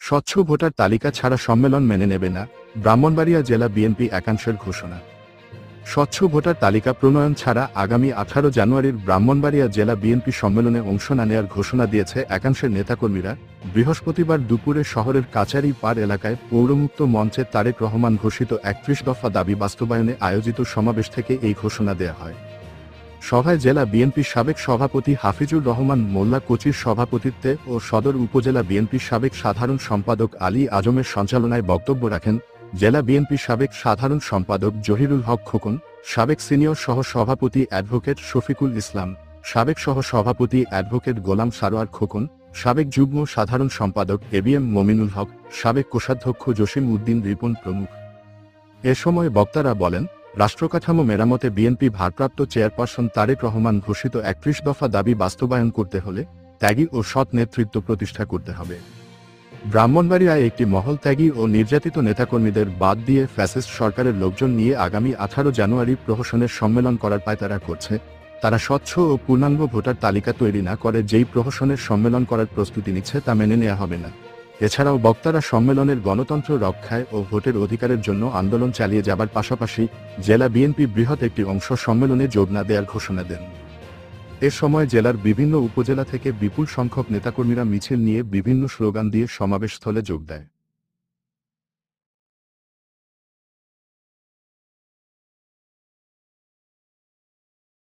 স্বচ্ছ ভোটার তালিকা ছাড়া সম্মেলন মেনে নেবে না, ব্রাহ্মণবাড়িয়া জেলা বিএনপি একাংশের ঘোষণা। স্বচ্ছ ভোটার তালিকা প্রণয়ন ছাড়া আগামী 18 জানুয়ারির ব্রাহ্মণবাড়িয়া জেলা বিএনপি সম্মেলনে অংশ না নেওয়ার ঘোষণা দিয়েছে একাংশের নেতাকর্মীরা। বৃহস্পতিবার দুপুরে শহরের কাচারি পাড় এলাকায় পৌরমুক্ত মঞ্চে তারেক রহমান ঘোষিত 31 দফা দাবি বাস্তবায়নে আয়োজিত সমাবেশ থেকে এই ঘোষণা দেয়া হয়। সভায় জেলা বিএনপির সাবেক সভাপতি হাফিজুর রহমান মোল্লা কোচির সভাপতিত্বে ও সদর উপজেলা বিএনপির সাবেক সাধারণ সম্পাদক আলী আজমের সঞ্চালনায় বক্তব্য রাখেন জেলা বিএনপির সাবেক সাধারণ সম্পাদক জহিরুল হক খোকন, সাবেক সিনিয়র সহ সভাপতি অ্যাডভোকেট শফিকুল ইসলাম, সাবেক সহ সভাপতি অ্যাডভোকেট গোলাম সারোয়ার খোকন, সাবেক যুগ্ম সাধারণ সম্পাদক এবিএম মমিনুল হক, সাবেক কোষাধ্যক্ষ জসিম উদ্দিন রিপন প্রমুখ। এ সময় বক্তারা বলেন, রাষ্ট্রকাঠামো মেরামতে বিএনপি ভারপ্রাপ্ত চেয়ারপারসন তারেক রহমান ঘোষিত 31 দফা দাবি বাস্তবায়ন করতে হলে ত্যাগী ও সৎ নেতৃত্ব প্রতিষ্ঠা করতে হবে। ব্রাহ্মণবাড়িয়ায় একটি মহল ত্যাগী ও নির্যাতিত নেতাকর্মীদের বাদ দিয়ে ফ্যাসিস্ট সরকারের লোকজন নিয়ে আগামী 18 জানুয়ারি প্রহসনের সম্মেলন করার পায়তারা করছে। তারা স্বচ্ছ ও পূর্ণাঙ্গ ভোটার তালিকা তৈরি না করে যেই প্রহসনের সম্মেলন করার প্রস্তুতি নিচ্ছে তা মেনে নেওয়া হবে না। এছাড়াও বক্তারা সম্মেলনের গণতন্ত্র রক্ষায় ও ভোটের অধিকারের জন্য আন্দোলন চালিয়ে যাবার পাশাপাশি জেলা বিএনপি বৃহৎ একটি অংশ সম্মেলনে যোগ না দেওয়ার ঘোষণা দেন। এ সময় জেলার বিভিন্ন উপজেলা থেকে বিপুল সংখ্যক নেতাকর্মীরা মিছিল নিয়ে বিভিন্ন স্লোগান দিয়ে সমাবেশস্থলে যোগ দেয়।